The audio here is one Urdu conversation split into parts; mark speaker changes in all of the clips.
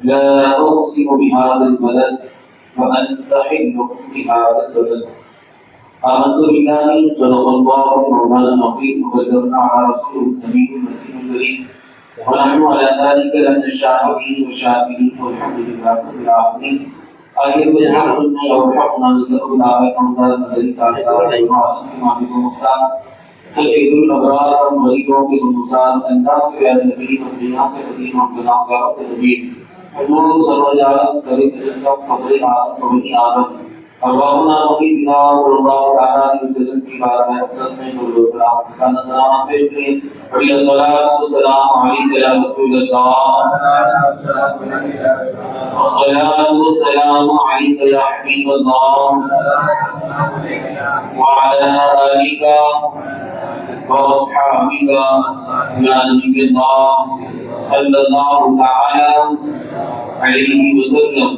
Speaker 1: لا أقسم بهذا البلد وأنت حل بهذا البلد. آمنت بالله صدق الله مولانا العظيم وبلغنا على رسوله النبي المتين الكريم ونحن على ذلك لمن الشاهدين والشاكرين والحمد لله رب العالمين. آئیے بجھا سننے اور حفظنا لذکر العباد ممدار مدری تعلیٰ امام کو مختار خلق الابرار اور غریبوں کے گلزار اللہ کے بیان نبی و دنیا کے قدیم و کلام کا وقت نبی حضور صلی اللہ علیہ کریم جسد فضل آدم و بنی آدم ارواحنا وحید اللہ صلی اللہ علیہ وسلم کی بارہ میں اقدس میں نور و سلام کا سلام پیش کریں. بڑی الصلاۃ والسلام علیک یا رسول اللہ والصلاۃ والسلام علیک یا حبیب اللہ وعلی آلک واصحابک یا نبی اللہ صلی اللہ تعالی علیہ وسلم.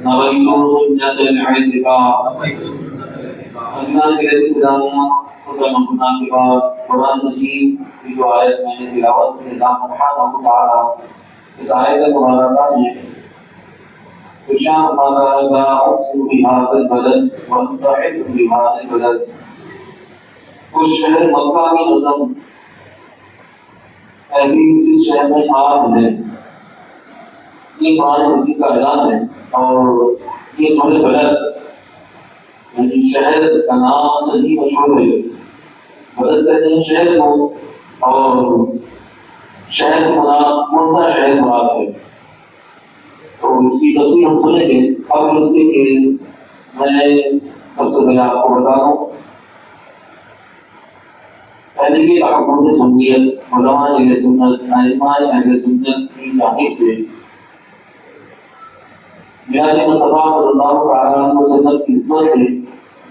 Speaker 1: نویت سنت الاعتقاد اسلام کے لیے اسلامیہ خطبہ مسلمان کے بعد قرآن مجید کی جو آیت میں نے تلاوت کی اللہ سبحانہ وتعالی اس آیت مبارکہ میں ارشاد فرماتا ہے لا اقسم بهذا البلد وانت حل بهذا البلد. اس شہر مکہ کی قسم ابھی اس شہر میں آگ ہے. یہ قرآن مجید کا اعلان ہے اور یہ سورہ بلد یعنی شہر کا نام صحیح مشہور ہے. بلد کہتے ہیں شہر کو اور شہر سے مراد کون سا شہر مراد ہے تو اس کی تفصیل ہم سنیں گے. اور اس کے میں سب سے پہلے آپ کو بتا دوں پہلے بھی آپ سے سنیے علماء اہل سنت ائمہ اہل سنت کی جانب سے میرے مصطفیٰ صلی اللہ علیہ وسلم کی نسبت سے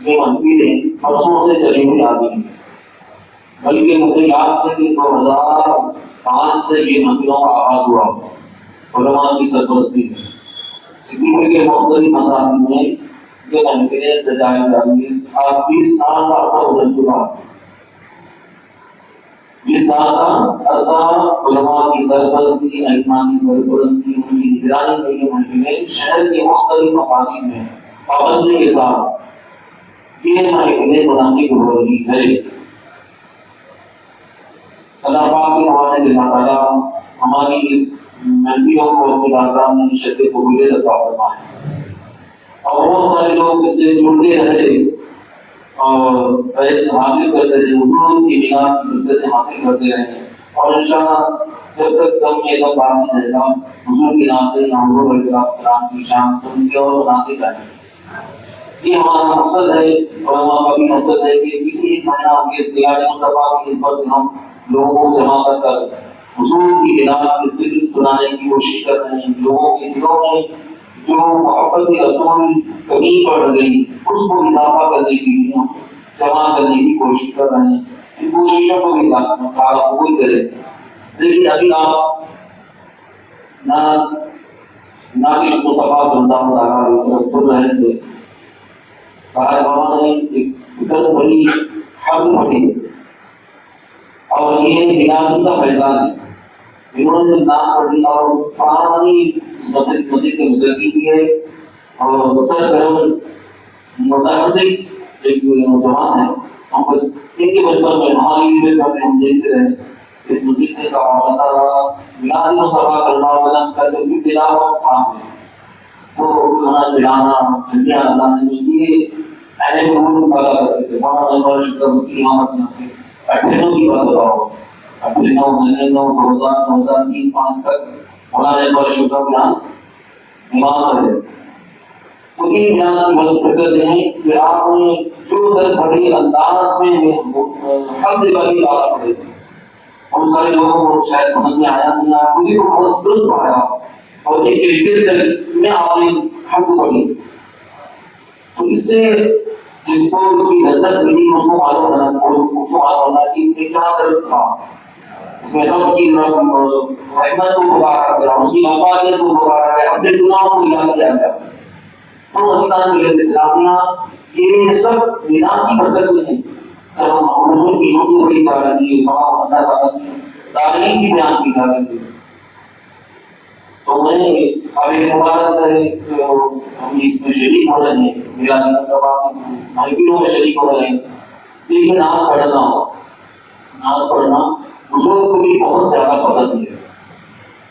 Speaker 1: یہ محفلیں برسوں سے چلی ہوئی آ رہی ہیں. بلکہ مجھے یاد ہے کہ 2005 سے یہ محفلوں کا آغاز ہوا علماء کی سرپرستی میں. سکول کے مختلف مساجد میں یہ محفلیں سجائی جا رہی ہیں. آج 20 سال کا عرصہ گزر چکا ہے. 20 سال کا عرصہ علماء کی سرپرستی ائمہ کی سرپرستی ان کی نگرانی میں یہ محفلیں شہر کے مختلف مساجد میں پابندی کے ساتھ یہ محفلیں منعقد ہو رہی ہے. اللہ پاک سے دعا ہے کہ اللہ تعالیٰ ہماری اس محفلوں کو اپنی بارگاہ میں نشست قبولیت عطا فرمائے اور بہت سارے لوگ اس سے جڑتے رہے اور فیض حاصل کرتے رہے حضور کی بنا کی برکتیں حاصل کرتے رہے. اور انشاءاللہ جب تک دم میں دم باقی رہے گا حضور کے نام پہ حضور علیہ السلام کی شان سنتے اور سناتے جائیں. یہ ہمارا مقصد ہے اور ہمارا بھی مقصد ہے کہ کسی ایک مہینہ کے اختیار مصطفیٰ کی نسبت سے ہم لوگوں کو جمع کر حضور کی بنا کی ذکر سنانے کی کوشش کر رہے ہیں. لوگوں کے دلوں میں جو محبت رسول کمی پڑ گئی اس کو اضافہ کرنے کے لیے ہم جمع کرنے کی کوشش کر رہے ہیں. ان کوششوں کو بھی تعالیٰ قبول کرے. لیکن ابھی آپ ناقص مصطفیٰ صلی اللہ علیہ وسلم سن رہے تھے. آج بابا نے ایک گل بڑی حد پڑھی اور یہ میلادی کا فیضان ہے. انہوں نے نام پڑھی اور پرانی مسجد کے مسلکی کی ہے اور سرگرم متحرک ایک نوجوان ہے. ہم ان کے بچپن میں ہماری بچپن میں ہم دیکھتے رہے اس مسجد سے کا وابستہ رہا. میلاد مصطفیٰ صلی اللہ علیہ وسلم کا جو بھی تلاوت تھا وہ کھانا کھلانا جھنڈیاں لگانے میں یہ اہم رول ادا کرتے تھے. مولانا شفیع کی امامت میں تھے. 98 کی بات بتاؤ 98 2003 5 تک مولانا شفیع یہاں امام رہے. تو یہ بیان کی وجہ ہیں کہ آپ نے جو در بڑے انداز میں حمد والی بات پڑھے بہت سارے لوگوں کو شاید سمجھ میں آیا نہیں آیا مجھے کو بہت درست پڑھایا اور ایک کیفیت میں آپ نے حمد پڑھی. تو اس سے جس کو اس کی لذت ملی اس کو معلوم ہونا کہ اس میں کیا درد تھا. اس میں رب کی رحمت کو پکارا گیا اس کی افادیت کو پکارا گیا اپنے گناہوں کو یاد کیا گیا. تو اسلام ملت اسلامیہ یہ سب میدان کی برکت میں ہے. جب ہم حضور کی حضور بڑی تعالیٰ کی وہاں اللہ تعالیٰ کی تعلیم کی بیان کی جا رہی ہے تو میں ہمیں قابل مبارک ہے کہ ہم اس میں شریک ہو رہے ہیں، میرا محفلوں میں شریک ہو رہے ہیں، لیکن نماز پڑھنا بزرگ کو بھی بہت زیادہ پسند ہے،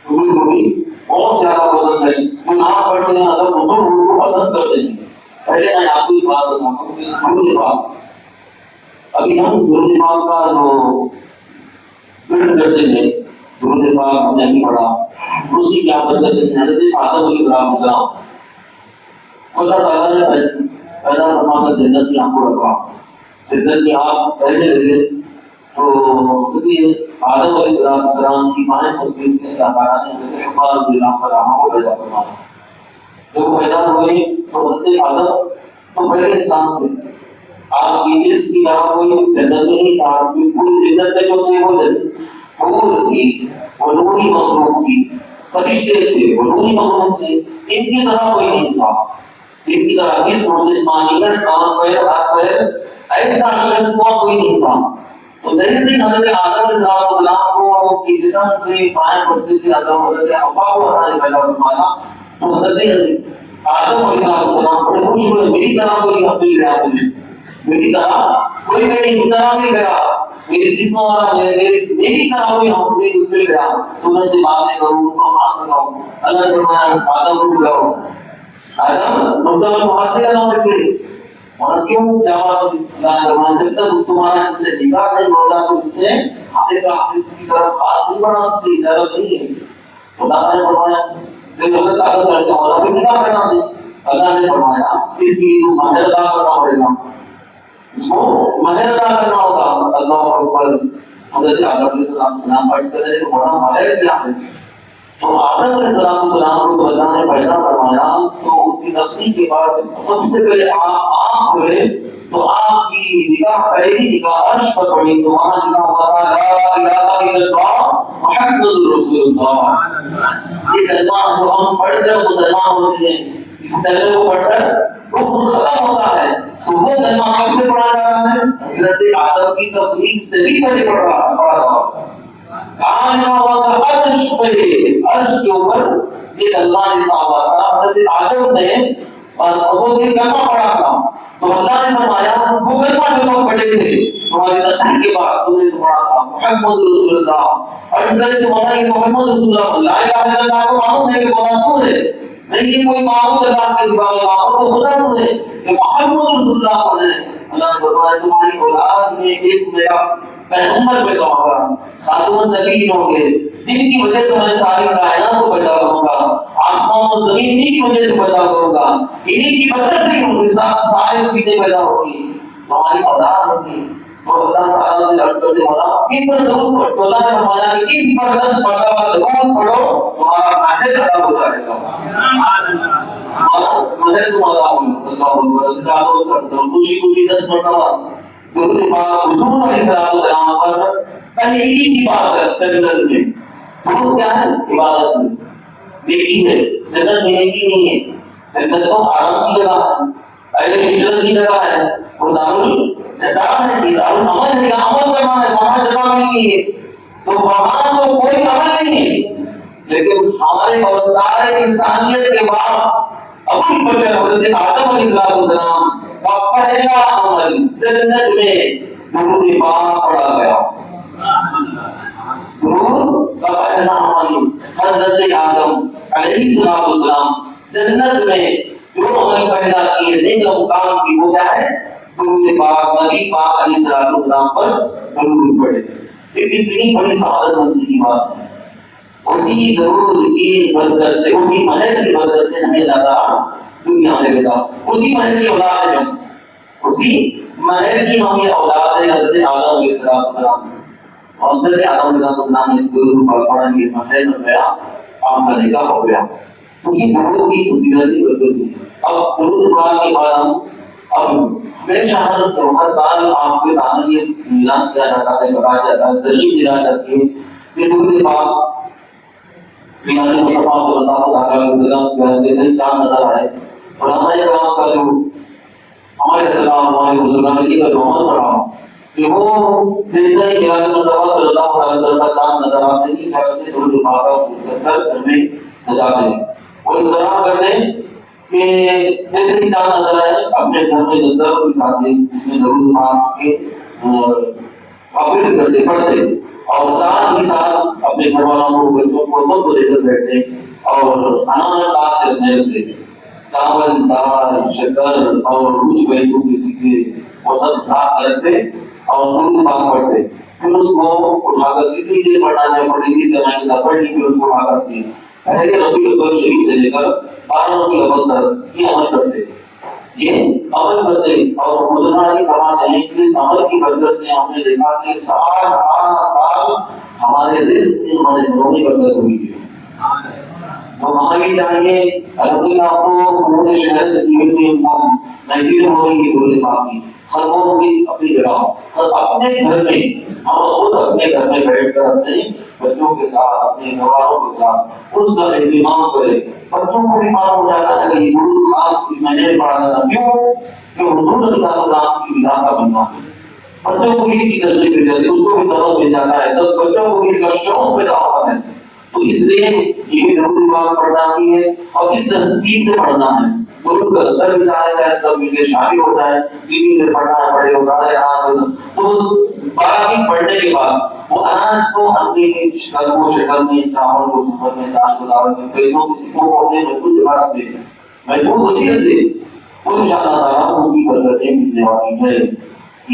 Speaker 1: بزرگ کو بھی بہت زیادہ پسند ہے، جو نماز پڑھتے ہیں اصل بزرگ ان کو پسند کرتے ہیں۔ پہلے میں آپ کو ایک بات بتاتا ہوں کہ درود پاک، ابھی ہم درود پاک کا جو ورد کرتے ہیں، درود پاک ہم نے نہیں پڑھا، اسی کیا مطلب ہے؟ حضرت آدم علیہ السلام اللہ تعالیٰ نے پیدا فرما کر جنت میں آپ کو رکھا، جنت میں آپ رہنے لگے تو حضرت آدم علیہ السلام کی مائیں تصویر نے اللہ تعالیٰ نے حضرت حوا رضی اللہ عنہا کو پیدا فرمایا۔ جب وہ پیدا ہوئے تو حضرت آدم تو پہلے انسان تھے، آپ کی جس کی طرح کوئی جنت میں نہیں تھا، پوری جنت میں جو تھے وہ حور تھی، وہ نوری مخلوق تھی، فرشتے تھے، وہ نوری مخلوق تھے، ان کی طرح کوئی نہیں تھا، ان کی طرح جسمانیت کام پیر ہاتھ پیر ایسا شخص کوئی نہیں تھا۔ تو جیسے حضرت آدم علیہ السلام کو کی جسم سے پائیں بستے سے حضرت حوا کو اللہ نے پیدا فرمایا، تو حضرت آدم علیہ السلام بڑے خوش ہوئے، میری طرح کوئی حق نہیں رہا مجھے، میری طرح کوئی میری طرح نہیں گیا، میرے جسم والا میری طرح کوئی حق نہیں مل گیا، سورج سے باتیں کروں تو ہاتھ لگاؤں، اللہ نے فرمایا آدم رک جاؤ، آدم رک جاؤ، تو ہاتھ نہیں لگا سکتے، اور کیوں جواب اللہ نے فرمایا جب تک تمہارا ان سے نکاح نہیں ہوتا تو ان سے آگے کا آخر کی طرف ہاتھ نہیں بڑھا سکتے، اجازت نہیں ہے۔ اللہ نے فرمایا جب حضرت آدم کرتے ہیں اور ابھی نکاح کرنا دے، اللہ نے فرمایا اس کی مہر ادا کرنا پڑے گا، اس کو مہر ادا کرنا ہوگا۔ اللہ اکبر، حضرت آدم علیہ السلام پڑھ کر رہے تو بڑا مہر کیا ہے؟ تو آدم علیہ السلام کو جو اللہ نے پیدا فرمایا تو ان کی تصویر کے بعد سب سے پہلے آنکھ کھولے تو آپ کی نگاہ پہلی نگاہ عرش پر پڑی، تو وہاں لکھا ہوا تھا لا الہ الا اللہ محمد رسول اللہ۔ یہ کلمہ جو ہم پڑھ کر مسلمان ہوتے ہیں، اس کلمے کو پڑھ کر وہ خود ختم ہوتا ہے، تو وہ کلمہ کب سے پڑھا جا رہا ہے؟ حضرت آدم کی تصویر سے بھی پہلے پڑھا کہاں ہوا تھا؟ عرش پہ، عرش کے اوپر یہ اللہ نے لکھا ہوا تھا، حضرت آدم نے وہ یہ کلمہ پڑھا تھا، تو اللہ نے فرمایا وہ کلمہ جو لوگ پڑھے تھے تمہاری تصویر کے بعد تم نے پڑھا تھا محمد رسول اللہ، اور اگر تمہارا یہ محمد رسول اللہ لا الہ الا اللہ کو معلوم ہے کہ بولا تو ہے نہیں، کوئی معبود اللہ کے سوا معبود خدا تو ہے کہ محمد رسول اللہ کو ہے۔ اللہ نے فرمایا تمہاری اولاد میں ایک میرا پیغمبر پیدا ہوگا، خاتون نبی ہوں گے، جن کی وجہ سے میں ساری کائنات کو پیدا کروں گا، آسمان و زمین انہی کی وجہ سے پیدا کروں گا، انہی کی وجہ سے ہوں ساری چیزیں پیدا ہوگی، تمہاری اولاد ہوگی۔ اور اللہ تعالیٰ سے عرض کرتے مولا ان پر درود پڑھو، تو اللہ نے فرمایا کہ ان پر 10 مرتبہ درود پڑھو تمہارا مہر ادا ہو جائے گا، مہر تمہارا ہوگا۔ خوشی خوشی 10 مرتبہ درود پاک حضور علیہ السلام پر پہلی عبادت جنت میں، درود کیا ہے؟ عبادت ہے، نیکی ہے، جنت میں نیکی نہیں ہے، جنت تو آرام کی جگہ ہے، اہل ہجرت کی جگہ ہے، وہ دارالجزا ہے، دارالعمل ہے، عمل کرنا ہے، وہاں جزا ملنی ہے، تو وہاں تو کوئی عمل نہیں ہے، لیکن ہمارے اور سارے انسانیت کے بعد ابو البشر حضرت آدم علیہ السلام کا پہلا عمل جنت میں درود پاک پڑھا گیا، درود کا پہلا عمل حضرت آدم علیہ السلام جنت میں جو عمل پہلا کیے نیک کام کی وہ کیا ہے؟ درود پاک، نبی پاک علیہ السلام پر درود پڑھے۔ یہ کتنی بڑی سعادت مندی کی بات ہے، اسی درود کی برکت سے، اسی مہر کی برکت سے ہمیں اللہ دنیا میں بھیجا، اسی مہر کی اولاد ہے، اسی مہر کی ہم یہ اولاد ہے حضرت آدم علیہ السلام، اور حضرت آدم علیہ السلام نے درود پاک پڑھا، یہ مہر میں گیا، آپ کا نکاح ہو گیا، تو یہ درود کی فضیلت ہی برکت ہے۔ اب درود پاک کے بعد ہم اب ہمیشہ ہر سال آپ کے سامنے یہ اعلان کیا جاتا ہے، بتایا جاتا ہے، ترغیب دی جاتی ہے کہ درود پاک میلاد مصطفیٰ صلی اللہ علیہ وسلم جیسے چاند نظر آئے، علماء کرام کا جو ہمارے اسلام ہمارے بزرگان کی کا جو عمل پڑھا کہ وہ جیسے ہی میلاد مصطفیٰ صلی اللہ علیہ وسلم کا چاند نظر آتے ہی کرتے درود پاک کا کثرت گھر میں سجا دیں اور اس طرح کر دیں کہ جیسے ہی چاند نظر آئے اپنے گھر میں دستر بچھا دیں، اس میں درود پاک کے کرتے پڑھتے اور ساتھ ہی ساتھ اپنے گھر والوں کو بچوں کو سب کو لے کر بیٹھتے اور اناج ساتھ رکھنے لگتے، چاول دال شکر اور کچھ پیسوں کے سکے وہ سب ساتھ رکھتے اور درود پاک پڑھتے، پھر اس کو اٹھا کر جتنی دیر پڑھنا ہے پڑھنے کی جمع کے ساتھ پڑھنے کی اس کو اٹھا کر دیں، پہلے ربیع الاول شریف سے لے کر 12 ربیع الاول تک یہ عمل کرتے، یہ عمل کرتے اور بزرگان کی فرماتے ہیں کہ اس عمل کی برکت سے ہم نے دیکھا کہ سال ہمارے رزق میں ہمارے گھروں میں برکت ہوئی ہے۔ تو ہمیں بھی چاہیے الحمدللہ آپ کو انہوں نے شہر سے محفل ہو رہی ہے درود پاک کی، ہر قوم کی اپنی جگہ، ہر اپنے گھر میں ہم خود اپنے گھر میں بیٹھ کر اپنے بچوں کے ساتھ اپنے گھر والوں کے ساتھ اس کا اہتمام کریں۔ بچوں کو بھی معلوم ہو جاتا ہے کہ یہ درود خاص اس مہینے میں پڑھا جاتا، کیوں کہ حضور علیہ السلام کی ودا کا مہینہ ہے، بچوں کو بھی اس کی ترغیب مل جاتی ہے، اس کو بھی طلب مل جاتا ہے، سب بچوں کو بھی اس کا شوق پیدا ہوتا ہے، تو اس لیے یہ بھی درود پاک پڑھنا بھی ہے اور اس ترتیب سے پڑھنا ہے۔ درود کا اثر بھی چاہتا ہے سب مل کے شامل ہو جائے، تین دیر پڑھنا ہے پڑھے وہ سارے ہاتھ تو 12 دن پڑھنے کے بعد وہ اناج کو اپنے شکر کو شکر میں، چاول کو شکر میں، دال کو دال میں، پیسوں کسی کو اپنے محفوظ جگہ رکھ دے، محفوظ وسیلت دے، تو انشاءاللہ تعالیٰ اس کی برکتیں ملنے والی ہے۔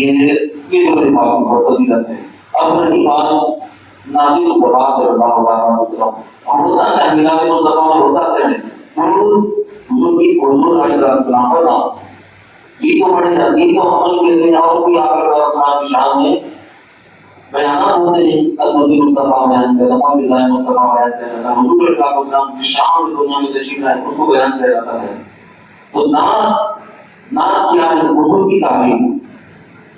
Speaker 1: یہ درود پاک کی بہت فضیلت ہے۔ اب رہی بات نبی مصطفیٰ صلی اللہ علیہ وسلم، اور ہوتا ہے میلاد مصطفیٰ میں ہوتا ہے درود حضور علیہ السلام پر نام، یہ تو بڑے یہ تو عمل کے لیے اور بھی آخر صلی اللہ علیہ وسلم کی شان میں بیانات ہوتے ہیں، عظمت مصطفیٰ بیان کرنا، معجزات مصطفیٰ بیان کرنا، حضور علیہ السلام کی شان سے دنیا میں تشریف لائے اس کو بیان کیا جاتا ہے۔ تو نعت کیا ہے؟ حضور کی تعریف،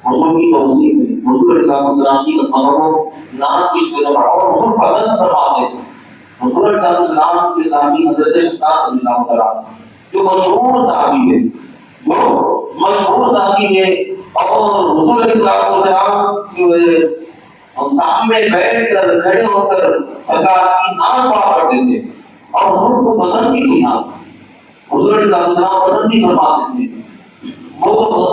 Speaker 1: حضور کی توصیف ہے، حضور علیہ السلام کی عظمتوں کو نعت کی شکل میں پڑھا اور حضور پسند فرماتے ہیں۔ حضور علیہ السلام کے صحابی حضرت اسحاق رضی اللہ تعالیٰ جو مشہور صحابی ہے، جو مشہور صحابی ہے اور حضور علیہ السلام کے سامنے بیٹھ کر کھڑے ہو کر سرکار کی نعت پڑھا کرتے تھے اور حضور کو پسند بھی تھی نعت، حضور علیہ السلام پسند بھی فرماتے تھے۔ وہ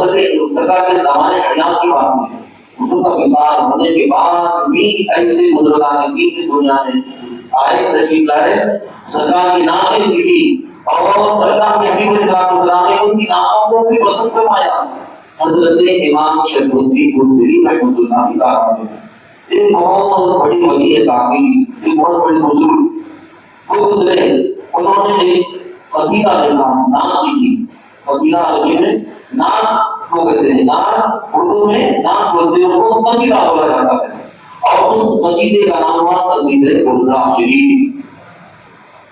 Speaker 1: سرکار کے زمانے حیات کی بات ہے، حضور کا وصال ہونے کے بعد بھی ایسے بزرگان دین کی دنیا میں آئے، تشریف لائے، سرکار کی نعتیں لکھی اور اللہ کے حبیب علیہ السلام نے ان کی نعتوں کو بھی پسند فرمایا۔ حضرت امام شریف الدین بوصیری رحمۃ اللہ تعالیٰ ایک بہت بڑی ولی ہے کامل، ایک بہت بڑے بزرگ وہ گزرے، انہوں نے ایک قصیدہ لکھا، نعت لکھی، قصیدہ عربی میں نعت کو کہتے ہیں، نعت اردو میں نعت بولتے ہیں، اس کو قصیدہ بولا جاتا ہے اور اس قصیدے کا نام ہوا قصیدہ بردہ شریف۔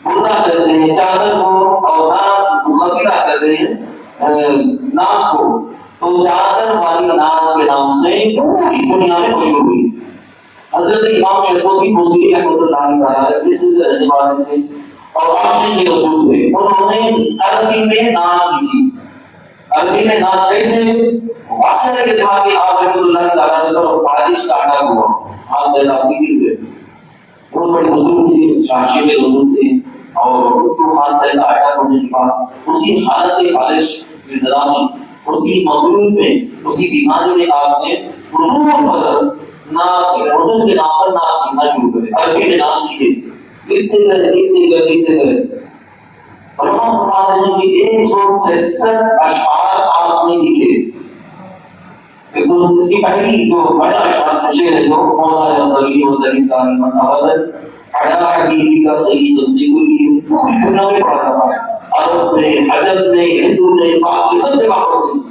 Speaker 1: بردہ کہتے ہیں چادر کو اور نعت قصیدہ کہتے ہیں نعت کو، تو چادر والی نعت کے نام سے پوری دنیا میں مشہور ہوئی۔ حضرت امام شریف الدین بوصیری رحمۃ اللہ تعالیٰ مصر کے رہنے والے تھے اور عاشق رسول تھے، انہوں نے عربی میں نعت لکھی۔ عربی میں نعت کیسے؟ واقعہ یہ تھا کہ آپ رحمۃ اللہ تعالیٰ نے پر فارش کا اٹیک ہوا، ہاتھ میں لاتی تھی، بہت بڑے بزرگ تھے، عاشق رسول تھے اور ان کو ہاتھ میں اٹیک ہونے کے بعد اسی حالت فارش کی اسی مغلوب میں اسی بیماری میں آپ نے حضور پر نعت اردو کے نام پر نعت لکھنا شروع کرے، عربی میں نعت لکھے، لکھتے گئے علماء فرماتے ہیں کہ 166 اشعار آپ نے لکھے۔ اس کی پہلی جو پہلا اشعار شعر ہے جو مولا صلی وسلم دائما ابدا علی حبیبک سید الکل، پوری دنیا میں پڑھا تھا، عرب میں، عجم میں، ہندو میں، پاک میں، سب جگہ پڑھتے ہیں۔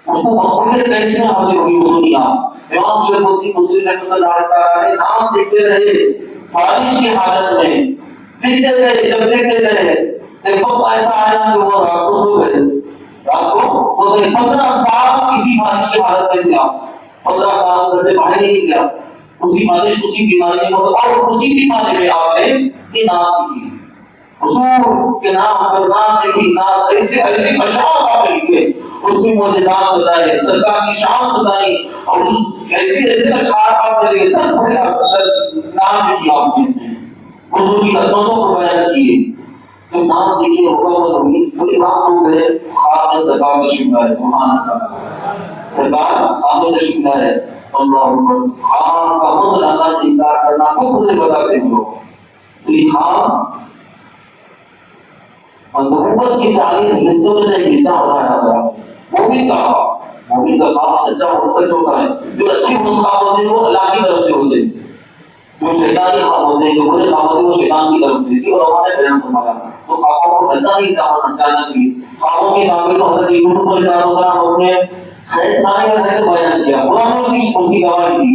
Speaker 1: اس کو مقبولیت کیسے حاصل ہوئی اس دنیا؟ امام شریف الدین بوصیری رحمۃ اللہ تعالیٰ نے نام لکھتے رہے فارش کی حالت میں، لکھتے رہے، جب لکھتے رہے ایک وقت ایسا آیا کہ وہ رات کو سو گئے، رات کو سو گئے، 15 سال کسی فارش کی حالت میں تھے آپ، 15 سال گھر سے باہر نہیں نکلا، اسی فارش اسی بیماری میں اور اسی بیماری میں آپ نے یہ نعت لکھی، حضور کے نام پر نعت لکھی، نعت ایسے ایسے اشعار آپ نے لکھے، اس کی معجزات بتائے، سرکار کی شان بتائی اور ایسے ایسے اشعار آپ نے لکھے، تب بڑے نام لکھی آپ نے، حضور کی عظمتوں کو بیان کیے. تو نام دیکھیے حکومت ہوئی پوری رات سو گئے. خواب میں سرکار تشریف لائے. سبحان اللہ. سرکار خواب میں تشریف لائے. اللہ اکبر. خواب کا مطلق انکار کرنا کفر بتاتے ہیں لوگ. تو یہ خواب نبوت کی 40 حصوں میں سے ایک حصہ بتایا گیا. مومن کا خواب، مومن کا خواب سچا سچ ہوتا ہے. جو اچھی خواب ہوتے ہیں وہ اللہ کی طرف سے ہوتے ہیں. جو شیطانی خواب ہوتے ہیں، جو برے خواب ہوتے ہیں وہ شیطان کی طرف سے. یہ علماء نے بیان فرمایا. تو خوابوں کو جاننا نہیں جاننا چاہیے. خوابوں کے تعبیر کو حضرت یوسف علیہ السلام اپنے خیر خانے میں سے بیان کیا. قرآن نے اس کی گواہی دی.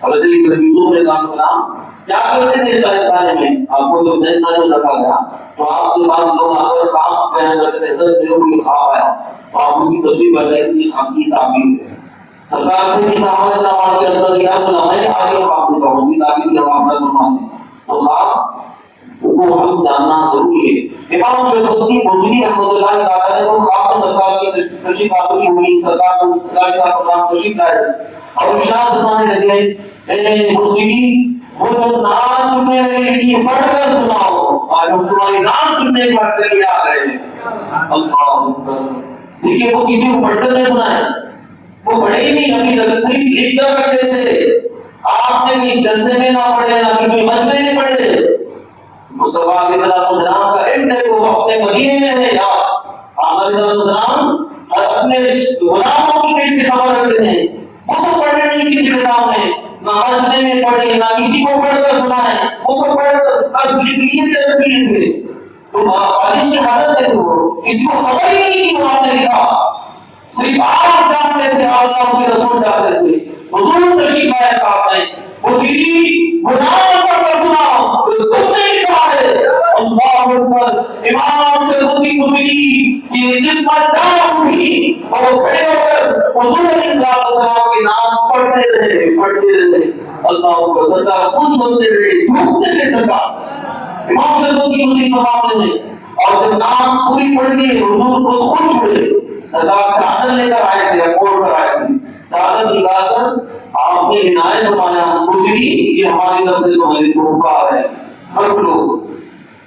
Speaker 1: حضرت یوسف علیہ السلام کیا کرتے تھے خیر خانے میں؟ آپ کو جب خیر خانے میں رکھا گیا تو آپ کے پاس لوگ آ کر خواب بیان کرتے تھے. حضرت میرے کو یہ خواب آیا تو آپ اس کی تصویر بنائیں. اس کی خواب کی تعبیر ہے. سرکار سے بھی صحابہ کرام کے اثر یا رسول اللہ نے آگے خواب دیکھا. اس کی تعبیر جب آپ سے فرماتے ہیں تو خواب کو ہم جاننا ضروری ہے. امام شیخ الدین بصری رحمۃ اللہ تعالی نے خواب میں سرکار کی تشریف آوری ہوئی. سرکار کو تشریف لائے اور ارشاد فرمانے لگے اے بصری وہ جو نام تم نے میرے لیے پڑھ کر سناؤ. آج ہم تمہاری نام سننے کے بعد کر آ رہے ہیں. اللہ اکبر. دیکھیے وہ کسی کو پڑھ کر نہیں سنایا. وہ پڑھے ہی نہیں. ابھی صرف لکھ کر رکھتے تھے. آپ نے بھی جلسے میں نہ پڑھے نہ کسی مسجد میں پڑھے. مصطفیٰ علیہ السلام کا علم ہے وہ اپنے مدینے میں ہے. آپ علیہ السلام اپنے غلاموں کی کیسے خبر رکھتے ہیں. وہ تو پڑھے نہیں کسی کے سامنے، نہ مسجد میں پڑھے نہ کسی کو پڑھ کر سنائے. وہ تو پڑھ کر بس لکھ لیے تھے. تو بارش کی حالت ہے تو کسی کو خبر ہی نہیں کہ وہ آپ نے لکھا. صرف آپ جانتے تھے، اللہ اس کے رسول جانتے تھے. حضور تشریف لائے خواب میں. وہ سیدھی گناہ پڑھ کر سناؤ تم نے لکھا ہے. اللہ اکبر. امام شیخ الدین بصری کی جس پر جان اٹھی اور وہ کھڑے ہو کر حضور علیہ السلام کے نام پڑھتے رہے. اللہ اکبر. سرکار خود سنتے رہے. جھومتے رہے سرکار. امام شیخ الدین بصری فرماتے ہیں اور جب نام پوری پڑھ گئی حضور بہت خوش ہوئے. سرکار چادر لے کر آئے تھے، اوڑھ کر آئے تھے. چادر نکال کر آپ نے عنایت فرمایا بصری یہ ہماری طرف سے تمہاری تحفہ ہے، رکھ لو.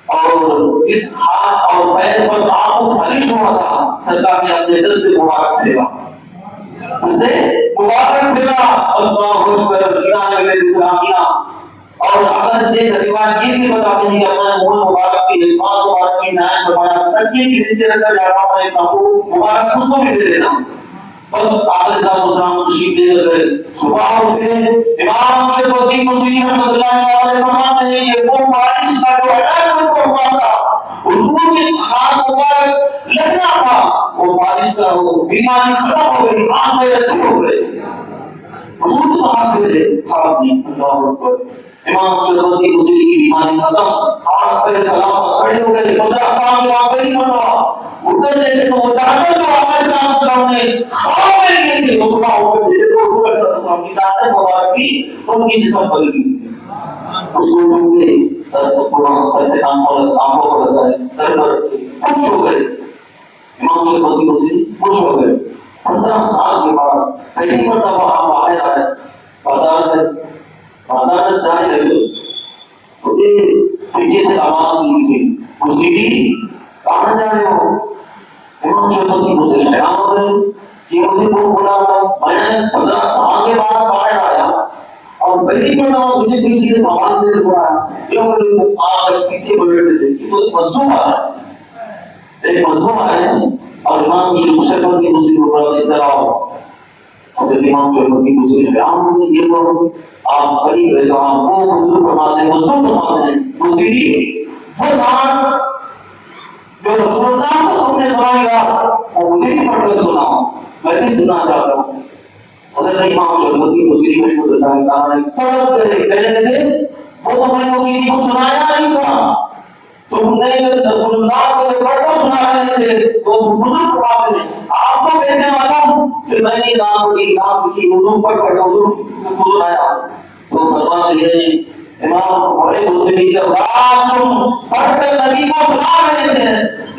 Speaker 1: اور جس ہاتھ اور پیر پر آپ کو خارش ہوا تھا سرکار نے اپنے دست مبارک پھیرا. اسے مبارک پھیرا. اللہ اکبر. سیدنا نبی اسلامیہ اور اگر ایک روایت یہ بھی بتاتے ہیں کہ اپنا منہ مبارک کی الفاظ مبارک کی عنایت فرمایا. سجدے کے نیچے رکھ کر جاتا ہوں ایک تابوت مبارک اس کو بھی دے دینا. بس آخر صاحب اسلام تشریف لے کر صبح ہوتے ہیں. امام شیخ الدین بصری رحمۃ اللہ علیہ فرماتے ہیں کہ وہ بارش کا جو اٹیک کو ہوا تھا حضور کے ہاتھ مبارک لگنا تھا وہ بارش کا وہ بیماری ختم ہو گئی. ہاتھ میں اچھے ہو گئے. حضور تو ہاتھ دے خواب میں. اللہ اکبر. امام شیخ الدین بصری کی بیماری ختم. ہاتھ پہ سلامت کھڑے ہو گئے. 15 سال کے بعد پہلی مرتبہ اٹھتے دیکھے تو وہ چادر جو آپ السلام نے خواب میں لیے تھے وہ صبح ہو گئے تھے. تو حضور علیہ السلام کی چادر مبارک بھی ان کی جسم پر لگی. اس کو چومے سر سے آنکھوں پر لگا ہے سر پر خوش ہو گئے. امام شیخ الدین بصری خوش ہو گئے. 15 سال کے بعد پہلی مرتبہ آپ باہر آئے. بازار تک جانے لگے. پیچھے سے آواز دی تھی بصری کہاں جا رہے ہو؟ امام شیخ الدین بصری حیران ہو گئے کہ مجھے کون بلا رہا ہے. میں 15 سال کے بعد باہر آیا اور پہلی مرتبہ مجھے کسی نے آواز دے دیا کہ آپ پیچھے بیٹھے تھے. تو ایک مظلوم آ رہے ہیں اور امام شیخ الدین بصری کو بڑا ادھر آؤ. حضرت امام شیخ الدین بصری حیران ہو گئے. یہ کون؟ آپ قریب ہے کہاں وہ مظلوم فرماتے ہیں بصری وہ نام جو رسول اللہ کو تم نے سنائے گا وہ مجھے بھی پڑھ کر سناؤ. میں بھی سننا چاہتا ہوں. حضرت امام شیخ الدین بصری رحمۃ اللہ تعالی نے تڑپ کر کہنے لگے وہ تو میں نے کسی کو سنایا نہیں تھا. تم نے رسول اللہ کو پڑھ کر سنا رہے تھے. وہ بزرگ فرماتے ہیں آپ کو کیسے معلوم کہ میں نے نام کی حضور پر پڑھ کر حضور کو سنایا؟ تو فرماتے ہیں امام بصری جب رات تم پڑھ کر نبی کو سنا رہے تھے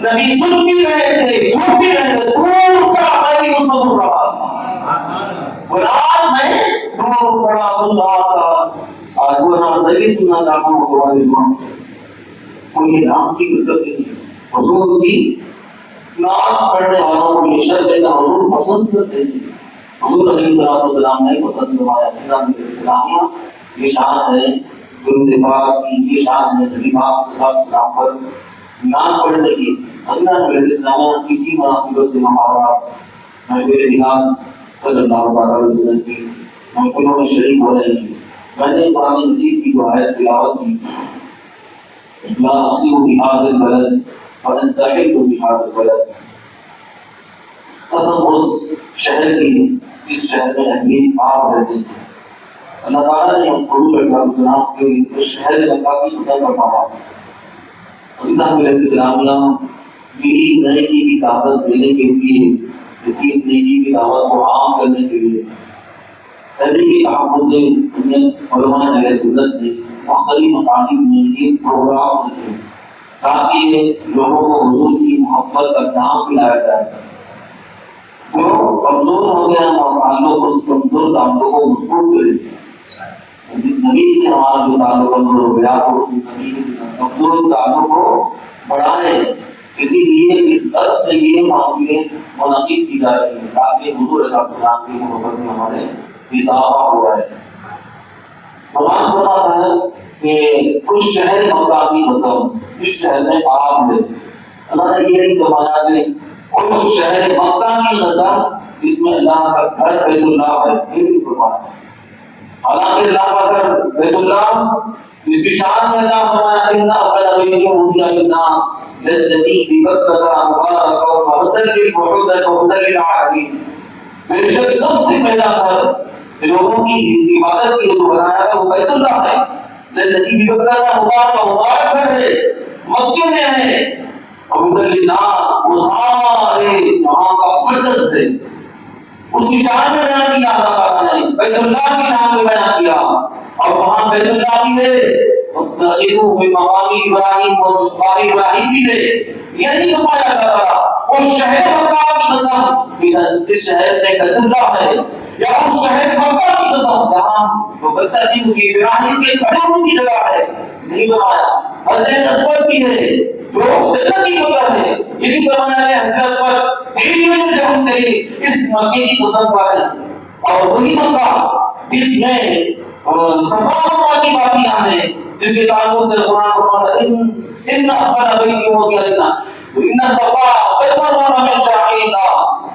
Speaker 1: نبی سن بھی رہے تھے جھوٹ بھی رہے تھے دور کھڑا میں بھی اس کو سن رہا تھا. رات میں دور کھڑا سن رہا تھا. آج وہ نام نبی سننا چاہتا ہوں تمہاری زبان سے. کوئی نام کی برکت نہیں. حضور کی نام پڑھنے والوں کو یہ شرط ہے کہ حضور پسند کرتے ہیں. حضور علیہ السلام نے پسند فرمایا. اسلام کی اسلامیہ یہ شان ہے درود پاک کی, یہ شان ہے نبی پاک کے ساتھ اسلام پر نام پڑھنے کی. حضرت علیہ السلام کسی مناسبت سے محاورات محفل میلاد صلی اللہ علیہ وسلم کی محفلوں میں شریک ہو رہے ہیں. میں نے قرآن مجید کی جو آیت تلاوت کی, لا اقسم بهذا البلد وانت حل بهذا البلد, قسم اس شہر کی جس شہر میں امین آپ رہتے ہیں. اللہ تعالیٰ نے حضور علیہ السلام کے اس شہر مکہ کی قسم فرمایا. حضرت علیہ السلام یہی نیکی کی دعوت دینے کے لیے, اسی نیکی کی دعوت کو عام کرنے کے لیے تحریک تحفظ علماء اہل سنت نے مختلف مساجد میں یہ پروگرام رکھے تاکہ لوگوں کو حضور کی محبت کا جام پلایا جائے. جو کمزور ہو گیا تعلق, اس کمزور تعلق کو مضبوط کرے. نبی سے ہمارا جو تعلق کمزور ہو گیا تو اس نبی کے کمزور تعلق کو بڑھائے. اسی لیے اس درس سے یہ محفلیں منعقد کی جا رہی ہیں تاکہ حضور علیہ السلام کی محبت میں ہمارے اضافہ ہو جائے. قرآن فرماتا ہے کہ اس شہر مکہ کی قسم جس شہر میں آپ ہے. اللہ نے یہ نہیں فرمایا کہ اس شہر مکہ کی قسم جس میں اللہ کا گھر بیت اللہ ہے, یہ نہیں فرمایا. حالانکہ اللہ کا گھر بیت اللہ جس کی شان میں اللہ فرمایا کہ اللہ اپنے نبی کو مودیا للناس للذی ببکہ مبارک وہدی للعالمین. بے شک سب سے پہلا گھر لوگوں کی عبادت کے لیے جو بنایا ہے وہ بیت اللہ ہے. للذی ببکہ مبارک گھر ہے, مکے میں ہے. وہدی للناس وہ سارے جہاں کا مقدس ہے. اس کی شان میں بیان کیا اللہ تعالیٰ نے, بیت اللہ کی شان میں بیان کیا. اور وہاں بیت اللہ بھی ہے, تخذوا من مقام ابراہیم اور مقام ابراہیم بھی ہے. یہ نہیں فرمایا اللہ تعالیٰ اس شہر مکہ کی قسم جس شہر میں بیت اللہ ہے, یا اس شہر مکہ کی قسم جہاں تخذوا ابراہیم کے کھڑے ہونے کی جگہ ہے. نہیں فرمایا. حضرت اسود بھی ہے جو جنت کی مکہ ہے. یہ نہیں فرمایا کہ حضرت اسود تیری وجہ سے ہم تیری اس مکے کی قسم پائے. اور وہی مکہ جس میں صفا مروا کی وادیاں ہیں, جس کے تعلق سے قرآن فرماتا ہے ان احبنا بیتی وضیع لنا ان صفا والمروہ من شعائر اللہ.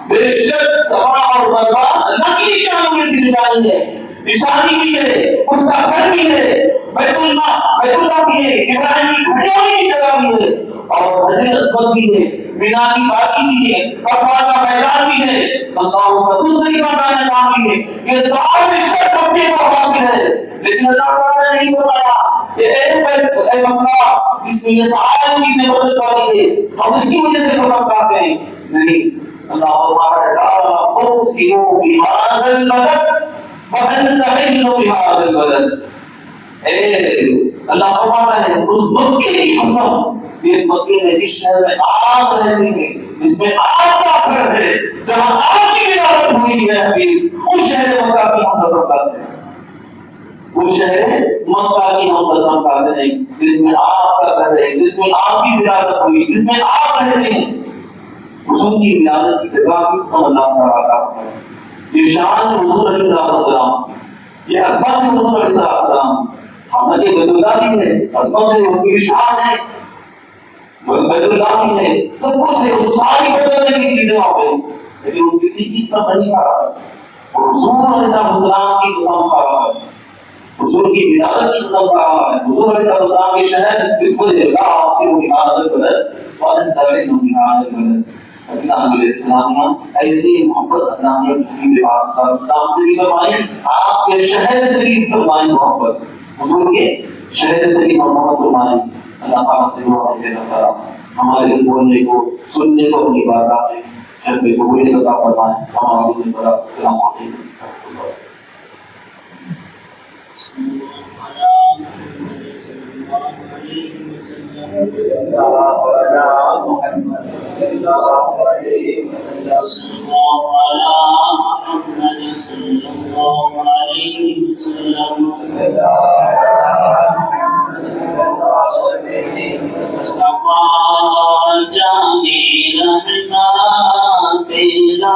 Speaker 1: بے شک صفا اور مروا اللہ کی نشانیوں میں سے نشانی ہے, نشانی بھی ہے, اس کا گھر بھی ہے, بیت اللہ بھی ہے, ابراہیم کی کھڑے ہونے کی جگہ بھی ہے, اور حجر اسود بھی ہے, مینا کی باقی بھی ہے, عرفات کا میدان بھی ہے, اللہ کا دوسری مکان نام بھی ہے. یہ سارے شرط مکے کو حاصل ہے. لیکن اللہ تعالیٰ نے نہیں بتایا کہ اے مکہ جس میں یہ ساری چیزیں بدل والی ہے ہم اس کی وجہ سے قسم کھاتے ہیں. نہیں, اللہ فرماتا ہے لا اقسم بهذا البلد وانت حل بهذا البلد. اللہ فرماتا ہے اس مکے کی قسم جس مکے میں جس شہر میں آپ رہتے ہیں, جس میں آپ کا گھر ہے, جہاں آپ کی ولادت ہوئی ہے حبیب, اس شہر مکہ کی ہم قسم کھاتے ہیں. اس شہر مکہ کی ہم قسم کھاتے ہیں جس میں آپ کا گھر ہے, جس میں آپ کی ولادت ہوئی, جس میں آپ رہتے ہیں. حضور کی ولادت کی جگہ کی قسم اللہ تعالیٰ ہے. یہ شان ہے حضور علیہ السلام, یہ عظمت ہے حضور علیہ السلام. حالانکہ بیت اللہ بھی ہے, عظمت ہے, اس کی شان ہے, بیت اللہ بھی ہے, سب کچھ ہے, اس ساری بدلنے کی چیزیں وہاں پہ, لیکن وہ کسی کی قسم نہیں کھا رہا. اور حضور علیہ السلام کی قسم کھا رہا ہے, حضور کی ولادت کی قسم کھا رہا ہے. حضور علیہ السلام کے شہر جس کو لا اقسم بهذا البلد وانت حل بهذا البلد. اسلام علیہ السلام ایسی محبت اللہ نے حبیب پاک صلی اللہ علیہ وسلم سے بھی فرمائی, آپ کے شہر سے بھی فرمائی محبت, حضور کے شہر سے بھی محبت فرمائی. اللہ تعالیٰ سے دعا ہے کہ اللہ تعالیٰ ہمارے بولنے کو سننے کو اپنی بات میں شرف قبولیت عطا فرمائے. ہمارے دین پر السلام علیکم. مصطفیٰ جانے رہنا پیلا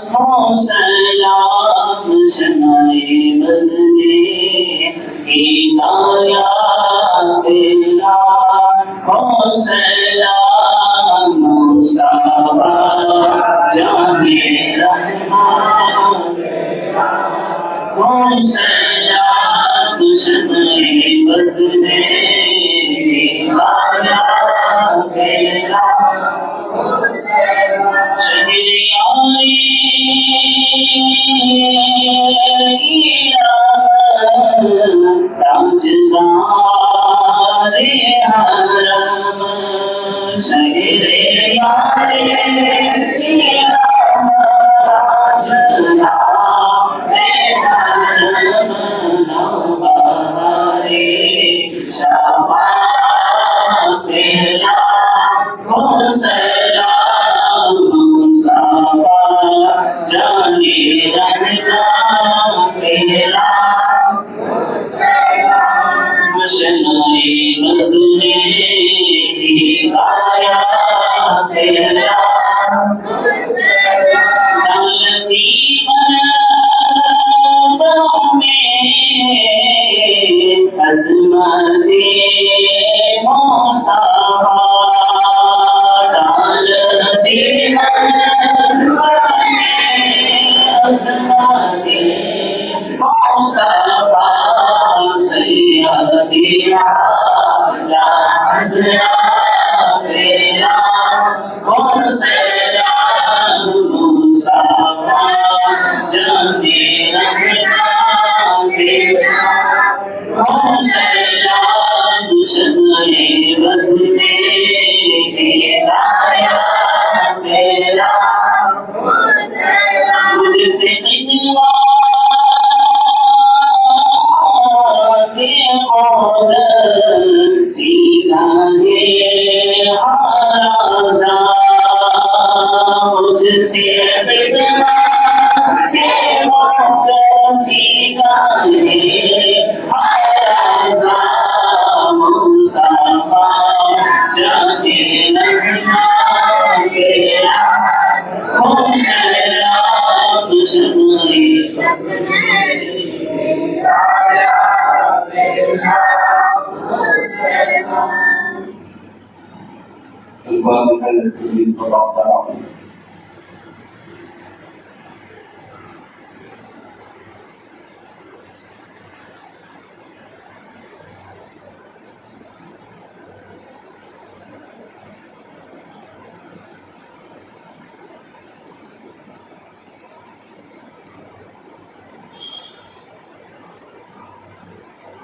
Speaker 1: ہو سلام شمائے بزنے ہدایات پیلا ہو سلام مصطفیٰ جانے رہنا ہو سلام شمائے بزنے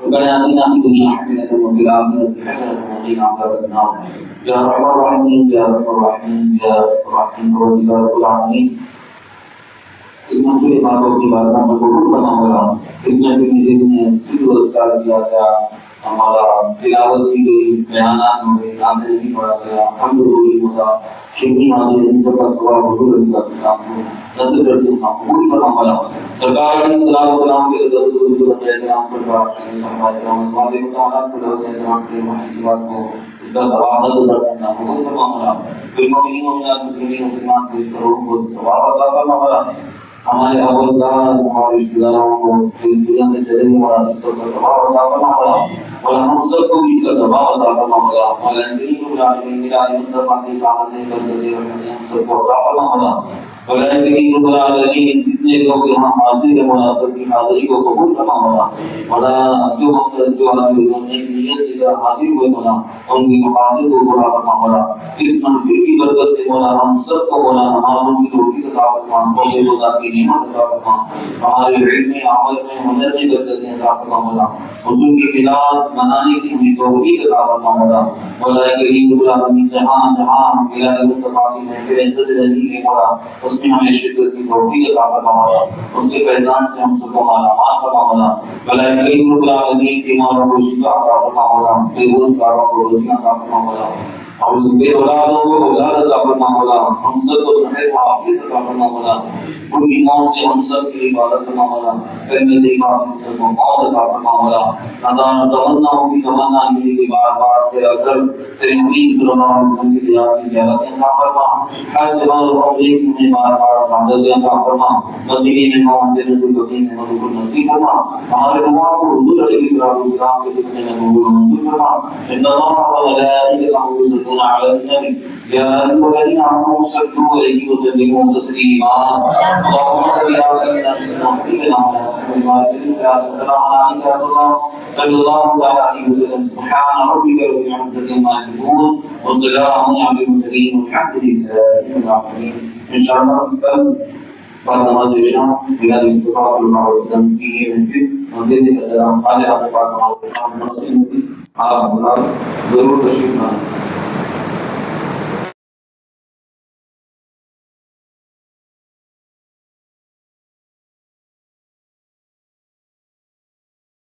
Speaker 1: ربنا آتنا في الدنيا حسنة وفي الآخرة حسنة وقنا عذاب النار يا أرحم الراحمين يا أرحم الراحمين يا أرحم الراحمين يا رب العالمين اس محفل بابوں کی باتوں کو قبول فرما مولا اس محفل میں جتنے سر روزگار کیا گیا ہمارا تلاوت کی گئی بیانات ہوئے ناظر بھی پڑھا گیا حمد ہوئی مولا شکری حاضر ان سب کا ثواب حضور صلی اللہ علیہ وسلم کو نظر کرتے ہیں قبول فرما مولا سرکار علیہ الصلوۃ والسلام کے صدقۃ الوجود کے احترام پر بات کی سماعت کرام واجب مطالعات کو لوگ احترام کے محیطات کو اس کا ثواب نظر کرتے ہیں قبول فرما مولا بالمؤمنین والمؤمنات مسلمین مسلمات کو اس کرو کو ثواب عطا فرما مولا ہمارے ابوالدار ہمارے رشتہ داروں کو اس دنیا سے چلے گئے مولا اس کا ثواب عطا فرما مولا اور ہم سب کو بھی اس کا ثواب عطا فرما مولا مولا کریم العالمین میرا مصطفیٰ کی سعادتیں برکتیں رحمتیں ہم سب کو عطا فرما مولا مولا کریم العالمین جتنے لوگ یہاں حاضر ہیں مولا سب کی حاضری کو قبول فرما مولا مولا جو مقصد جو آدمی جو نیک نیت لے کر حاضر ہوئے مولا ان کی مقاصد کو پورا فرما مولا اس محفل کی برکت سے مولا ہم سب کو مولا نمازوں کی توفیق عطا فرما قول خدا کی نعمت عطا فرما ہمارے علم میں عمل میں ہنر میں برکتیں عطا فرما مولا حضور کی میلاد منانے کی ہمیں توفیق عطا فرما مولا مولا کریم العالمین جہاں جہاں میلاد مصطفیٰ کی محفلیں سج رہی ہیں مولا اس میں ہمیں شرکت کی توفیق عطا فرما مولا اس کے فیضان سے ہم سب کو مالا مال فرما مولا مولا کریم العالمین بیماروں کو شفا عطا فرما مولا بے روزگاروں کو روزیاں عطا فرما مولا اور بے اولادوں کو اولاد عطا فرما مولا، ہم سب کو صحت و عافیت عطا فرما مولا، بری موت سے ہم سب کی عبادت فرما مولا، کرنے دے بات ہم سب کو موت عطا فرما مولا، نظر تمناؤں کی تمنا یہ کہ بار بار تیرا گھر تیرے حبیب صلی اللہ علیہ وسلم کی دیار کی زیارت عطا فرما، حج اور عمرے کی ہمیں بار بار سعادت عطا فرما، مدینے میں موت جنت البقیع میں مدخول نصیب فرما، ہمارے دعا کو حضور علیہ السلام کے سننے میں قبول و منظور فرما، ان اللہ وملائکتہ يصلون على النبي يا ايها الذين امنوا صلوا عليه وسلموا تسليما اللهم صل على سيدنا محمد وعلى اله وصحبه صلى الله عليه وسلم سبحان ربك رب العزة عما يصفون وسلام على المرسلين والحمد لله رب العالمين. ان شاء الله بعد نماز عشاء بلال مصطفیٰ صلی اللہ علیہ وسلم کی یہ محفل مسجد حاضر آپ کے پاس آپ ضرور تشریف لائیں.